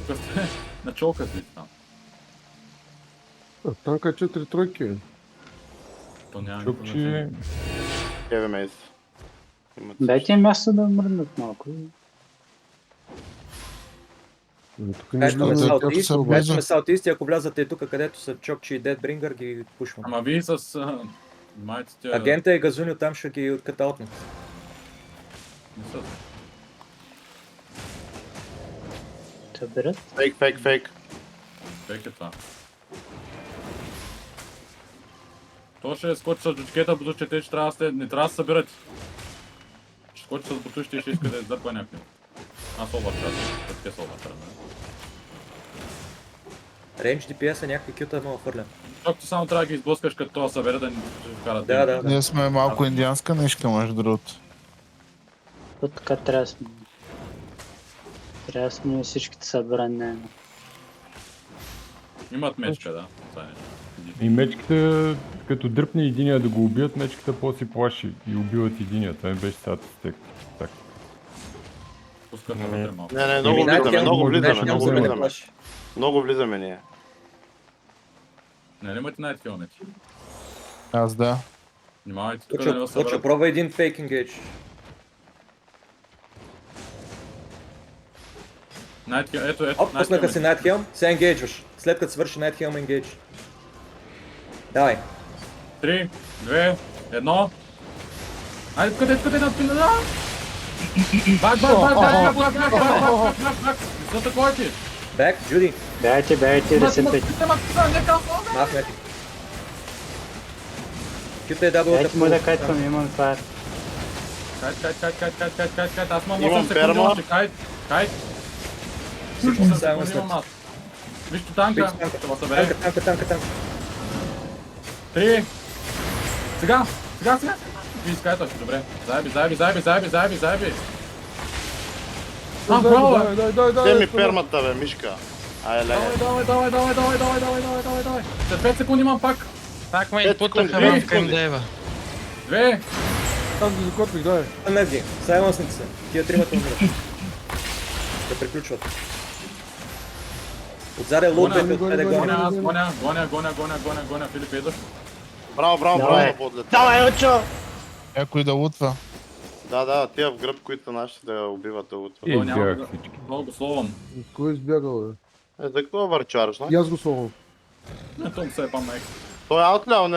Тук сте на чолка си там. Танка е 4 тройки. То няма никакво Чукчи. значение. Кеви мейс. Дайте им място да мръднат малко. Тук не Качваме влизаме Саутист, тясно, Саутист, обаче. качваме Саутист и ако влязате тук, където са Чокчи и Deadbringer, ги пушваме. Ама вие с... Майте Агента и Газуни там ще ги откатаутнат. Не са. Съберат. Фейк. Фейк е това. То ще скочи с джучкета, защото че те ще трябва да сте... Не трябва да се събирате. Ще скочи с бутушите и ще иска да издърпа някакви. Аз овърчат. Те са овърчат, нали? Рейндж DPS-а някакви кюта мога хвърлям. Защото само трябва да ги изблъскаш като това събере да ни вкарат. Да. Ние сме малко индианска нишка, между другото. То така трябва да сме. Трябва да сме всичките събрани на едно. Имат мечка, да. Това е. И мечката, като дръпне единия да го убият, мечката после плаши и убиват единия. Това ми беше сега стек. Так. Пускат на вътре малко. Не, много влизаме. Много влизаме ние. Не, имате Night Helmet. Аз да. Внимавайте тук да не Точно, съберат. пробва един фейк енгейдж. Night Helmet, ето, Оп, Night пуснаха си Helmet. Night Helm, сега енгейджваш. След като свърши Night Helm енгейдж. Давай. 3, 2, 1. Айде, къде да отпина, да? Бак! За такова ти? Бек, Джуди. Бягайте, ресетвайте. Махнати. Кюта е дабл Дайте му да кайтваме, имам фаер. Кайт, аз имам Имам 8 секунди перма. още, кайт. Всичко 8 са заедно секунди след. имам аз. Вижте танка, ще го събере. Танка. 3. Сега. Виж кайта, добре. Заеби. Браво, бе. Дай ми пермата, бе, мишка. Айде, Давай. След 5 секунди имам пак. Пак ме Пет инпутаха секунди, в Кемдева. 2. Аз ги закотвих, дай. Енергия. Сайлансните се. Тия тримата умират. Да приключват. Отзаде лут, бе, отпеде гоня. Гоня, Филип, идваш. Браво, Давай. подлет. Давай, Очо! Някой да лутва. Да, тия в гръб, които нашите да убиват, да лутват. И избягах няма всички. много словам. Кой е избягал, бе? За какво върчараш, И аз го словам. Не, том се е пам мек. Той е аутлял, не